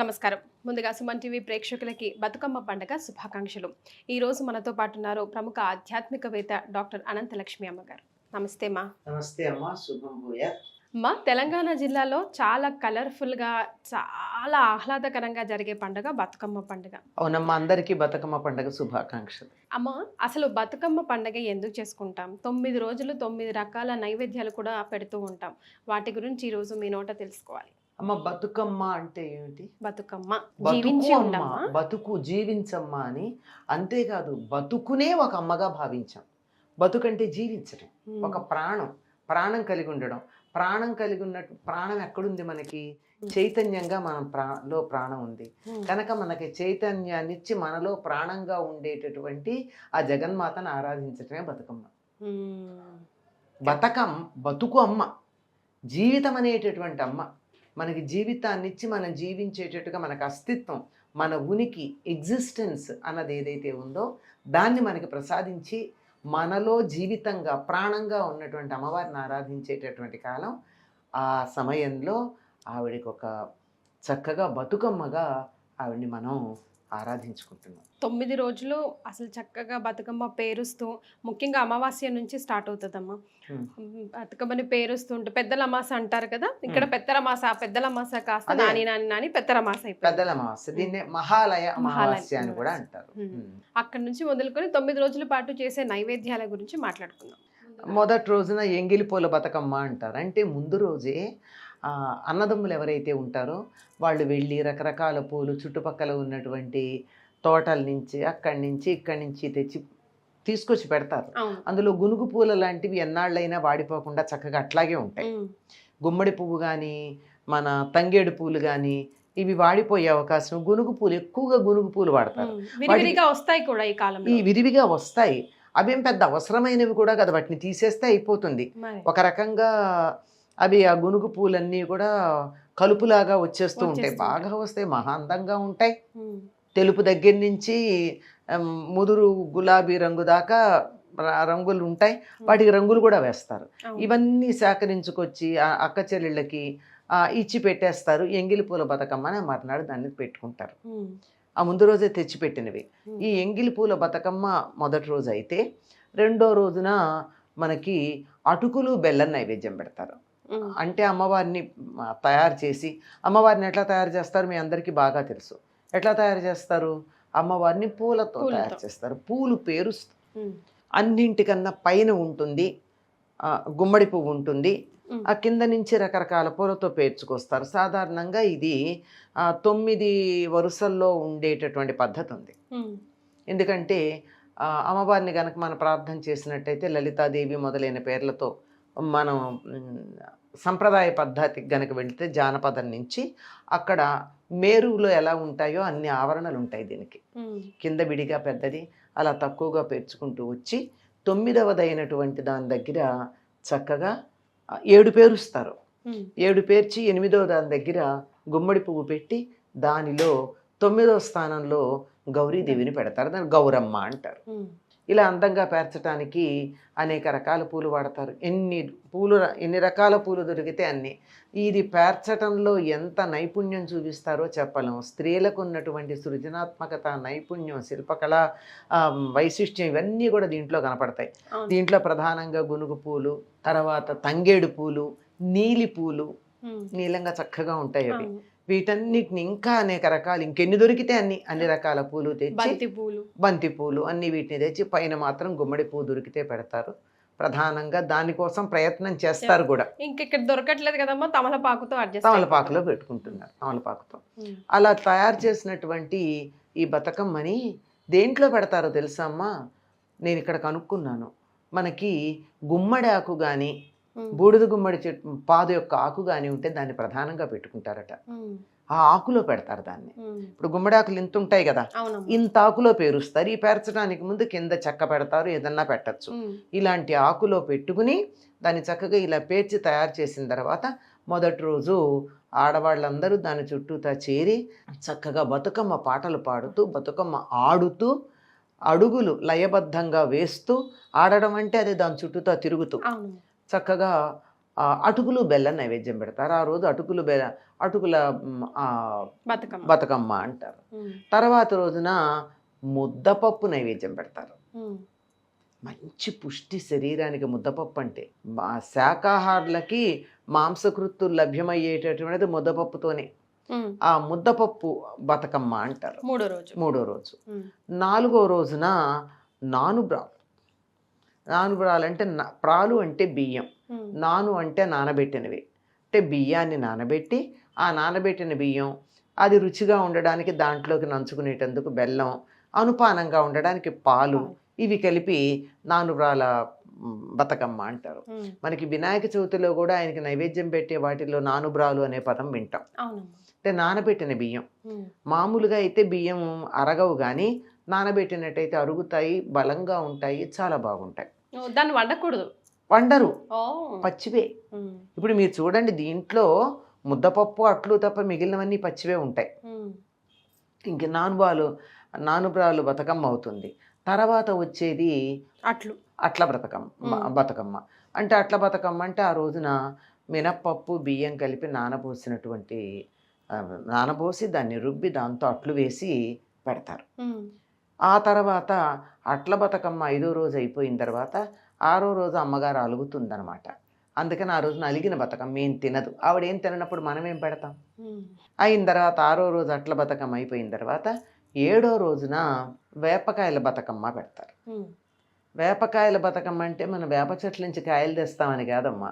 నమస్కారం. ముందుగా సుమన్ టీవీ ప్రేక్షకులకి బతుకమ్మ పండుగ శుభాకాంక్షలు. ఈరోజు మనతో పాటు ఉన్నారు ప్రముఖ ఆధ్యాత్మికవేత్త డాక్టర్ అనంతలక్ష్మి అమ్మగారు. నమస్తే మా. నమస్తే అమ్మా, శుభం భూయాత్. మా తెలంగాణ జిల్లాలో చాలా కలర్ఫుల్గా, చాలా ఆహ్లాదకరంగా జరిగే పండుగ బతుకమ్మ పండుగ. అవునమ్మా, అందరికీ బతుకమ్మ పండుగ శుభాకాంక్షలు. అమ్మ, అసలు బతుకమ్మ పండుగ ఎందుకు చేసుకుంటాం? 9 రోజులు 9 రకాల నైవేద్యాలు కూడా పెడుతూ ఉంటాం. వాటి గురించి ఈరోజు మీ నోట తెలుసుకోవాలి. అమ్మ, బతుకమ్మ అంటే ఏమిటి? బతుకమ్మ బతుకు జీవించి అమ్మ, ఉండమ్మా. బతుకు జీవించమ్మా అని. అంతేకాదు, బతుకునే ఒక అమ్మగా భావించాం. బతుకంటే జీవించడం, ఒక ప్రాణం, ప్రాణం కలిగి ఉండడం. ప్రాణం కలిగి ఉన్నట్టు, ప్రాణం ఎక్కడుంది మనకి? చైతన్యంగా మనం లో ప్రాణం ఉంది కనుక మనకి చైతన్యాన్ని ఇచ్చి మనలో ప్రాణంగా ఉండేటటువంటి ఆ జగన్మాతను ఆరాధించటమే బతుకమ్మ. బతుకు అమ్మ, జీవితం అనేటటువంటి అమ్మ. మనకి జీవితాన్ని ఇచ్చి మనం జీవించేటట్టుగా మనకు అస్తిత్వం, మన ఉనికి, ఎగ్జిస్టెన్స్ అన్నది ఏదైతే ఉందో దాన్ని మనకి ప్రసాదించి మనలో జీవితంగా ప్రాణంగా ఉన్నటువంటి అమ్మవారిని ఆరాధించేటటువంటి కాలం. ఆ సమయంలో ఆవిడకి ఒక చక్కగా బతుకమ్మగా ఆవిడ్ని మనం ఆరాధించుకుంటున్నాం. 9 రోజులు అసలు చక్కగా బతుకమ్మ పేరుస్తూ, ముఖ్యంగా అమావాస్య నుంచి స్టార్ట్ అవుతుందమ్మా. బతుకమ్మని పేరుస్తూ ఉంటే పెద్దల అమాస అంటారు కదా, ఇక్కడ పెద్దల అమాస కాస్త నాని నాని నాని పెద్దల అమాస అయిపోయింది. పెద్దల అమావాస్య, దీన్నే మహాలయ అమావాస్య అని కూడా అంటారు. అక్కడ నుంచి మొదలుకొని 9 రోజుల పాటు చేసే నైవేద్యాల గురించి మాట్లాడుకుందాం. మొదటి రోజున ఎంగిలి పూల బతుకమ్మ అంటారు. అంటే ముందు రోజే అన్నదమ్ములు ఎవరైతే ఉంటారో వాళ్ళు వెళ్ళి రకరకాల పూలు చుట్టుపక్కల ఉన్నటువంటి తోటల నుంచి, అక్కడి నుంచి, ఇక్కడి నుంచి తీసుకొచ్చి పెడతారు. అందులో గునుగు పూల లాంటివి ఎన్నాళ్ళైనా వాడిపోకుండా చక్కగా అట్లాగే ఉంటాయి. గుమ్మడి పువ్వు కానీ, మన తంగేడు పూలు కానీ ఇవి వాడిపోయే అవకాశం. గునుగు పూలు, ఎక్కువగా గునుగు పూలు వాడతారు. వస్తాయి కూడా ఈ కాలంలో, ఈ విరివిగా వస్తాయి. అవేం పెద్ద అవసరమైనవి కూడా కదా, వాటిని తీసేస్తే అయిపోతుంది. ఒక రకంగా అవి ఆ గునుగు పూలన్నీ కూడా కలుపులాగా వచ్చేస్తూ ఉంటాయి. బాగా వస్తాయి, మహా అందంగా ఉంటాయి. తెలుపు దగ్గర నుంచి ముదురు గులాబీ రంగు దాకా రంగులు ఉంటాయి. వాటికి రంగులు కూడా వేస్తారు. ఇవన్నీ సేకరించుకొచ్చి అక్క చెల్లెళ్ళకి ఇచ్చి పెట్టేస్తారు. ఎంగిలి పూల బతుకమ్మ అని మర్నాడు దాన్ని పెట్టుకుంటారు. ఆ ముందు రోజే తెచ్చిపెట్టినవి. ఈ ఎంగిలి పూల బతుకమ్మ మొదటి రోజు అయితే, రెండో రోజున మనకి అటుకులు బెల్లం నైవేద్యం పెడతారు. అంటే అమ్మవారిని తయారు చేసి, అమ్మవారిని ఎట్లా తయారు చేస్తారు మీ అందరికీ బాగా తెలుసు. ఎట్లా తయారు చేస్తారు? అమ్మవారిని పూలతో తయారు చేస్తారు. పూలు పేరుస్తారు. అన్నింటికన్నా పైన ఉంటుంది గుమ్మడి పువ్వు ఉంటుంది. ఆ కింద నుంచి రకరకాల పూలతో పేర్చుకొస్తారు. సాధారణంగా ఇది 9 వరుసల్లో ఉండేటటువంటి పద్ధతి ఉంది. ఎందుకంటే అమ్మవారిని కనుక మనం ప్రార్థన చేసినట్టయితే లలితాదేవి మొదలైన పేర్లతో మనం సంప్రదాయ పద్ధతికి గనక వెళితే, జానపదం నుంచి అక్కడ మేరులో ఎలా ఉంటాయో అన్ని ఆవరణలు ఉంటాయి దీనికి. కింద విడిగా పెద్దది, అలా తక్కువగా పేర్చుకుంటూ వచ్చి 9వదైనటువంటి దాని దగ్గర చక్కగా 7 పేరుస్తారు. 7 పేర్చి 8వ దాని దగ్గర గుమ్మడి పువ్వు పెట్టి దానిలో 9వ స్థానంలో గౌరీదేవిని పెడతారు. దాన్ని గౌరమ్మ అంటారు. ఇలా అందంగా పేర్చడానికి అనేక రకాల పూలు వాడతారు. ఎన్ని రకాల పూలు దొరికితే అన్ని. ఇది పేర్చటంలో ఎంత నైపుణ్యం చూపిస్తారో చెప్పలేం. స్త్రీలకు ఉన్నటువంటి సృజనాత్మకత, నైపుణ్యం, శిల్పకళ వైశిష్ట్యం ఇవన్నీ కూడా దీంట్లో కనపడతాయి. దీంట్లో ప్రధానంగా గునుగు పూలు, తర్వాత తంగేడు పూలు, నీలి పూలు, నీలంగా చక్కగా ఉంటాయి అవి. వీటన్నిటిని ఇంకా అనేక రకాలు, ఇంకెన్ని దొరికితే అన్ని రకాల పూలు తెచ్చి, బంతి పూలు అన్ని వీటిని తెచ్చి పైన మాత్రం గుమ్మడి పువ్వు దొరికితే పెడతారు. ప్రధానంగా దానికోసం ప్రయత్నం చేస్తారు కూడా. ఇక్కడ దొరకట్లేదు కదమ్మా, తమలపాకులో పెట్టుకుంటున్నారు. తమలపాకుతో అలా తయారు చేసినటువంటి ఈ బతుకమ్మని దేంట్లో పెడతారో తెలుసా అమ్మా? నేను ఇక్కడ కనుక్కున్నాను. మనకి గుమ్మడి ఆకు కానీ, బూడిద గుమ్మడి చెట్టు పాదు యొక్క ఆకు కానీ ఉంటే దాన్ని ప్రధానంగా పెట్టుకుంటారట. ఆ ఆకులో పెడతారు దాన్ని. ఇప్పుడు గుమ్మడి ఆకులు ఇంత ఉంటాయి కదా, ఇంత ఆకులో పేరుస్తారు. ఈ పేర్చడానికి ముందు కింద చెక్క పెడతారు, ఏదన్నా పెట్టచ్చు. ఇలాంటి ఆకులో పెట్టుకుని దాన్ని చక్కగా ఇలా పేర్చి తయారు చేసిన తర్వాత మొదటి రోజు ఆడవాళ్ళందరూ దాని చుట్టూతా చేరి చక్కగా బతుకమ్మ పాటలు పాడుతూ, బతుకమ్మ ఆడుతూ, అడుగులు లయబద్ధంగా వేస్తూ, ఆడడం అంటే అదే దాని చుట్టూతా తిరుగుతూ చక్కగా అటుకులు బెల్లం నైవేద్యం పెడతారు. ఆ రోజు అటుకుల బతుకమ్మ. బతుకమ్మ అంటారు. తర్వాత రోజున ముద్దపప్పు నైవేద్యం పెడతారు. మంచి పుష్టి శరీరానికి ముద్దపప్పు అంటే. శాకాహారులకి మాంసకృత్తులు లభ్యమయ్యేటటువంటిది ముద్దపప్పుతోనే. ఆ ముద్దపప్పు బతుకమ్మ అంటారు మూడో రోజు. నాలుగో రోజున నానుబ్రాలు. నానుబ్రాలు అంటే ప్రాలు అంటే బియ్యం, నాను అంటే నానబెట్టినవి. అంటే బియ్యాన్ని నానబెట్టి ఆ నానబెట్టిన బియ్యం అది రుచిగా ఉండడానికి దాంట్లోకి నంచుకునేటందుకు బెల్లం, అనుపానంగా ఉండడానికి పాలు, ఇవి కలిపి నానుబ్రాల బతుకమ్మ అంటారు. మనకి వినాయక చవితిలో కూడా ఆయనకి నైవేద్యం పెట్టే వాటిల్లో నానుబ్రాలు అనే పదం వింటాం. అంటే నానబెట్టిన బియ్యం. మామూలుగా అయితే బియ్యం అరగవు, కానీ నానబెట్టినట్టయితే అరుగుతాయి, బలంగా ఉంటాయి, చాలా బాగుంటాయి. దాన్ని వండకూడదు, వండరు, పచ్చివే. ఇప్పుడు మీరు చూడండి, దీంట్లో ముద్దపప్పు అట్లు తప్ప మిగిలినవన్నీ పచ్చివే ఉంటాయి. ఇంక నానుబ్రాలు బతుకమ్మ అవుతుంది. తర్వాత వచ్చేది అట్ల బతుకమ్మ. అంటే అట్ల బతుకమ్మ అంటే ఆ రోజున మినప్పప్పు బియ్యం కలిపి నానబోసి దాన్ని రుబ్బి దాంతో అట్లు వేసి పెడతారు. ఆ తర్వాత అట్ల బతుకమ్మ 5వ రోజు అయిపోయిన తర్వాత 6వ రోజు అమ్మగారు అలుగుతుందనమాట. అందుకని ఆ రోజున అలిగిన బతుకమ్మ ఏం తినదు. ఆవిడేం తిననప్పుడు మనం ఏం పెడతాం? అయిన తర్వాత 6వ రోజు అట్ల బతుకమ్మ అయిపోయిన తర్వాత 7వ రోజున వేపకాయల బతుకమ్మ పెడతారు. వేపకాయల బతుకమ్మ అంటే మనం వేప చెట్ల నుంచి కాయలు తెస్తామని కాదమ్మా.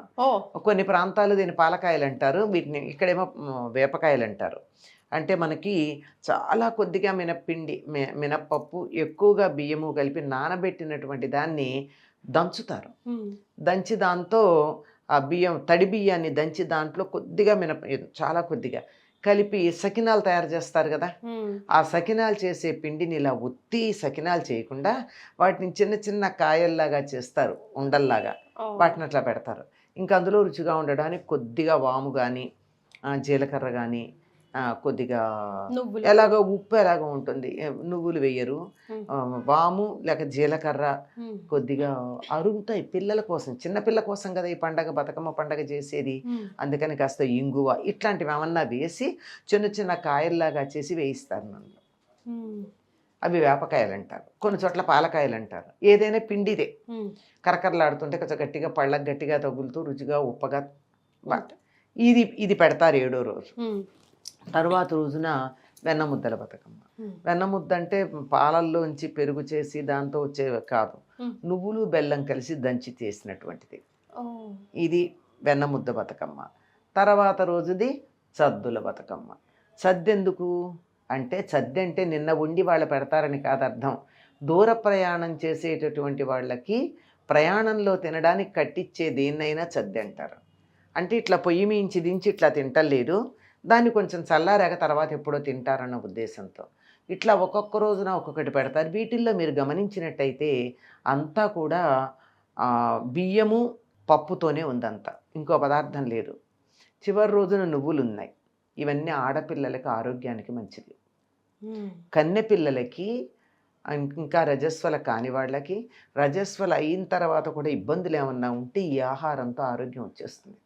కొన్ని ప్రాంతాలు దీన్ని పాలకాయలు అంటారు, వీటిని ఇక్కడేమో వేపకాయలు అంటారు. అంటే మనకి చాలా కొద్దిగా మినప్పప్పు, ఎక్కువగా బియ్యము కలిపి నానబెట్టినటువంటి దాన్ని దంచుతారు. దంచి దాంతో ఆ తడి బియ్యాన్ని దంచి దాంట్లో కొద్దిగా చాలా కొద్దిగా కలిపి సకినాలు తయారు చేస్తారు కదా. ఆ సకినాలు చేసే పిండిని ఇలా ఒత్తి సకినాలు చేయకుండా వాటిని చిన్న చిన్న కాయల్లాగా చేస్తారు, ఉండల్లాగా. వాటిని అట్లా పెడతారు. ఇంకా అందులో రుచిగా ఉండడానికి కొద్దిగా వాము కానీ జీలకర్ర కానీ కొద్దిగా ఎలాగో ఉప్పు ఎలాగో ఉంటుంది, నువ్వులు వేయరు, వాము లేక జీలకర్ర కొద్దిగా అరుగుతాయి. పిల్లల కోసం, చిన్నపిల్ల కోసం కదా ఈ పండగ, బతుకమ్మ పండగ చేసేది. అందుకని కాస్త ఇంగువ ఇట్లాంటివి ఏమన్నా వేసి చిన్న చిన్న కాయల్లాగా చేసి వేయిస్తారు నన్ను. అవి వేపకాయలు అంటారు, కొన్ని చోట్ల పాలకాయలు అంటారు. ఏదైనా పిండిదే కరకరలాడుతుంటే కొంచెం గట్టిగా పళ్ళకు గట్టిగా తగులుతూ రుచిగా ఉప్పగా ఇది పెడతారు 7వ రోజు. తరువాత రోజున వెన్నముద్దల బతుకమ్మ. వెన్నముద్ద అంటే పాలల్లోంచి పెరుగు చేసి దాంతో వచ్చేవి కాదు, నువ్వులు బెల్లం కలిసి దంచి చేసినటువంటిది. ఇది వెన్నముద్ద బతుకమ్మ. తర్వాత రోజుది సద్దుల బతుకమ్మ. సద్దెందుకు అంటే, సద్దె అంటే నిన్న ఉండి వాళ్ళు పెడతారని కాదు అర్థం. దూర ప్రయాణం చేసేటటువంటి వాళ్ళకి ప్రయాణంలో తినడానికి కట్టించే దేన్నైనా సద్దె అంటారు. అంటే ఇట్లా పొయ్యి మించి దించి ఇట్లా తింటలేదు, దాన్ని కొంచెం చల్లారాక తర్వాత ఎప్పుడో తింటారన్న ఉద్దేశంతో ఇట్లా ఒక్కొక్క రోజున ఒక్కొక్కటి పెడతారు. వీటిల్లో మీరు గమనించినట్టయితే అంతా కూడా బియ్యము పప్పుతోనే ఉందంతా, ఇంకో పదార్థం లేదు. చివరి రోజున నువ్వులు ఉన్నాయి. ఇవన్నీ ఆడపిల్లలకి ఆరోగ్యానికి మంచిది. కన్నె పిల్లలకి, ఇంకా రజస్వల కాని వాళ్ళకి, రజస్వల అయిన తర్వాత కూడా ఇబ్బందులు ఏమన్నా ఉంటే ఈ ఆహారంతో ఆరోగ్యం వచ్చేస్తుంది.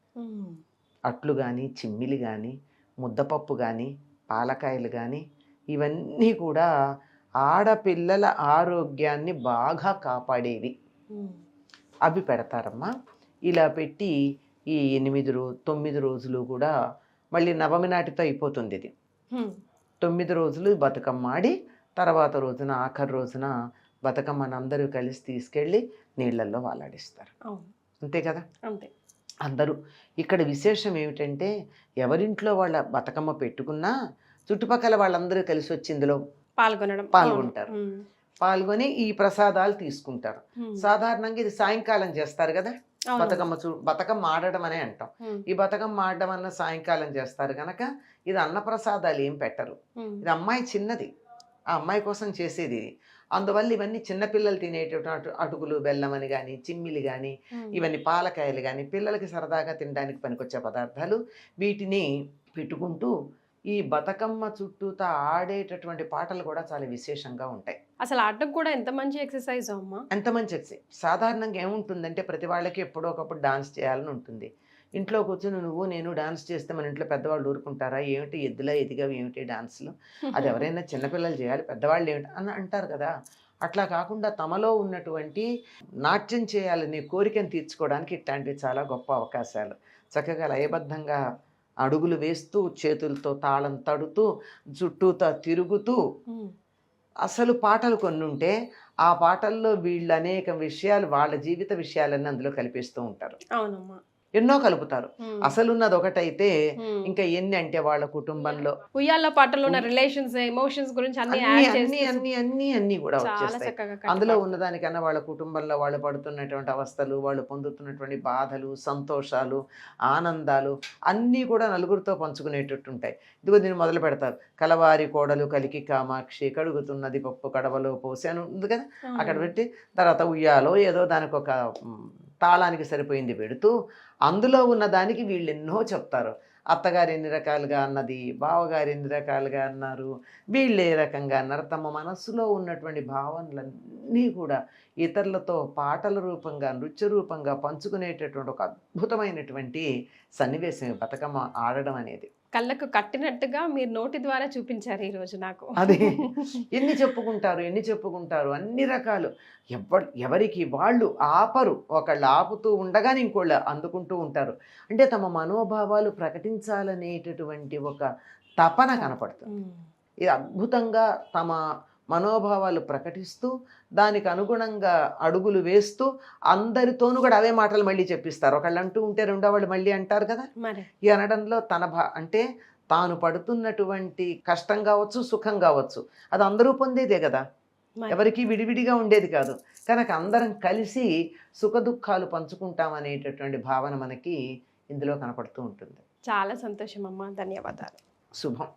అట్లు కానీ, చిమ్మిలి కానీ, ముద్దపప్పు కానీ, పాలకాయలు కానీ, ఇవన్నీ కూడా ఆడపిల్లల ఆరోగ్యాన్ని బాగా కాపాడేవి. అవి పెడతారమ్మా. ఇలా పెట్టి ఈ 9 రోజులు కూడా మళ్ళీ నవమి నాటితో అయిపోతుంది ఇది. 9 రోజులు బతుకమ్మ ఆడి తర్వాత రోజున ఆఖరి రోజున బతుకమ్మని అందరూ కలిసి తీసుకెళ్ళి నీళ్ళల్లో వాలాడిస్తారు. అంతే కదా. అంతే. అందరూ. ఇక్కడ విశేషం ఏమిటంటే, ఎవరింట్లో వాళ్ళ బతుకమ్మ పెట్టుకున్నా చుట్టుపక్కల వాళ్ళందరూ కలిసి వచ్చి ఇందులో పాల్గొంటారు. పాల్గొని ఈ ప్రసాదాలు తీసుకుంటారు. సాధారణంగా ఇది సాయంకాలం చేస్తారు కదా బతుకమ్మ ఆడడం అనే అంటాం. ఈ బతుకమ్మ ఆడడం అన్న సాయంకాలం చేస్తారు కనుక ఇది అన్నప్రసాదాలు ఏం పెట్టరు. ఇది అమ్మాయి చిన్నది, ఆ అమ్మాయి కోసం చేసేది ఇది. అందువల్ల ఇవన్నీ చిన్నపిల్లలు తినేటటువంటి అటుకులు బెల్లం అని కానీ, చిమ్మిలి కానీ, ఇవన్నీ పాలకాయలు కానీ, పిల్లలకి సరదాగా తినడానికి పనికొచ్చే పదార్థాలు. వీటిని పెట్టుకుంటూ ఈ బతుకమ్మ చుట్టూతా ఆడేటటువంటి పాటలు కూడా చాలా విశేషంగా ఉంటాయి. అసలు ఆటకు కూడా ఎంత మంచి ఎక్సర్సైజ్ అమ్మా. ఎంత మంచి ఎక్సర్సైజ్. సాధారణంగా ఏముంటుందంటే ప్రతి వాళ్ళకి ఎప్పుడో ఒకప్పుడు డాన్స్ చేయాలని ఉంటుంది. ఇంట్లో కూర్చొని నువ్వు నేను డాన్స్ చేస్తే మన ఇంట్లో పెద్దవాళ్ళు ఊరుకుంటారా, ఏమిటి ఎద్దులా ఎదిగావు ఏమిటి డాన్స్లు, అది ఎవరైనా చిన్నపిల్లలు చేయాలి, పెద్దవాళ్ళు ఏమిటి అని అంటారు కదా. అట్లా కాకుండా తమలో ఉన్నటువంటి నాట్యం చేయాలనే కోరికను తీర్చుకోవడానికి ఇట్లాంటివి చాలా గొప్ప అవకాశాలు. చక్కగా లయబద్ధంగా అడుగులు వేస్తూ చేతులతో తాళం తడుతూ చుట్టూతా తిరుగుతూ అసలు పాటలు కొన్ని ఉంటే ఆ పాటల్లో వీళ్ళు అనేక విషయాలు వాళ్ళ జీవిత విషయాలన్నీ అందులో కల్పిస్తూ ఉంటారు. అవునమ్మా, ఎన్నో కలుపుతారు. అసలున్నది ఒకటైతే ఇంకా ఎన్ని అంటే వాళ్ళ కుటుంబంలో ఉయ్యాల పాటలో ఉన్న రిలేషన్స్ ఎమోషన్స్ గురించి అన్ని అన్ని కూడా చాలా వచ్చేస్తాయి. చక్కగా అందులో ఉన్నదానికన్నా వాళ్ళ కుటుంబంలో వాళ్ళు పడుతున్నటువంటి అవస్థలు, వాళ్ళు పొందుతున్నటువంటి బాధలు, సంతోషాలు, ఆనందాలు అన్నీ కూడా నలుగురితో పంచుకునేటట్టు ఉంటాయి. ఇదిగో దీన్ని మొదలు పెడతారు, కలవారి కోడలు కలికి కామాక్షి కడుగుతున్నది పప్పు కడవలో పోసి అని ఉంది కదా, అక్కడ పెట్టి తర్వాత ఉయ్యాలో ఏదో దానికి ఒక తాళానికి సరిపోయింది పెడుతూ అందులో ఉన్న దానికి వీళ్ళు ఎన్నో చెప్తారు. అత్తగారు ఎన్ని రకాలుగా అన్నది, బావగారు ఎన్ని రకాలుగా అన్నారు, వీళ్ళు ఏ రకంగా అన్నారు, తమ మనస్సులో ఉన్నటువంటి భావనలన్నీ కూడా ఇతరులతో పాటల రూపంగా నృత్య రూపంగా పంచుకునేటటువంటి ఒక అద్భుతమైనటువంటి సన్నివేశం బతుకమ్మ ఆడడం అనేది. కళ్ళకు కట్టినట్టుగా మీరు నోటి ద్వారా చూపించారు ఈ రోజు నాకు. అదే ఎన్ని చెప్పుకుంటారు అన్ని రకాలు. ఎవరికి వాళ్ళు ఆపరు, ఒకళ్ళు ఆపుతూ ఉండగానే ఇంకోళ్ళు అందుకుంటూ ఉంటారు. అంటే తమ మనోభావాలు ప్రకటించాలనేటటువంటి ఒక తపన కనపడుతుంది. ఇది అద్భుతంగా తమ మనోభావాలు ప్రకటిస్తూ దానికి అనుగుణంగా అడుగులు వేస్తూ అందరితోనూ కూడా అవే మాటలు మళ్ళీ చెప్పిస్తారు. ఒకళ్ళు అంటూ ఉంటే రెండో వాళ్ళు మళ్ళీ అంటారు కదా. ఈ అనడంలో అంటే తాను పడుతున్నటువంటి కష్టం కావచ్చు, సుఖం కావచ్చు, అది అందరూ పొందేదే కదా, ఎవరికి విడివిడిగా ఉండేది కాదు. కనుక అందరం కలిసి సుఖ దుఃఖాలు పంచుకుంటామనేటటువంటి భావన మనకి ఇందులో కనపడుతూ ఉంటుంది. చాలా సంతోషం అమ్మా, ధన్యవాదాలు. శుభం.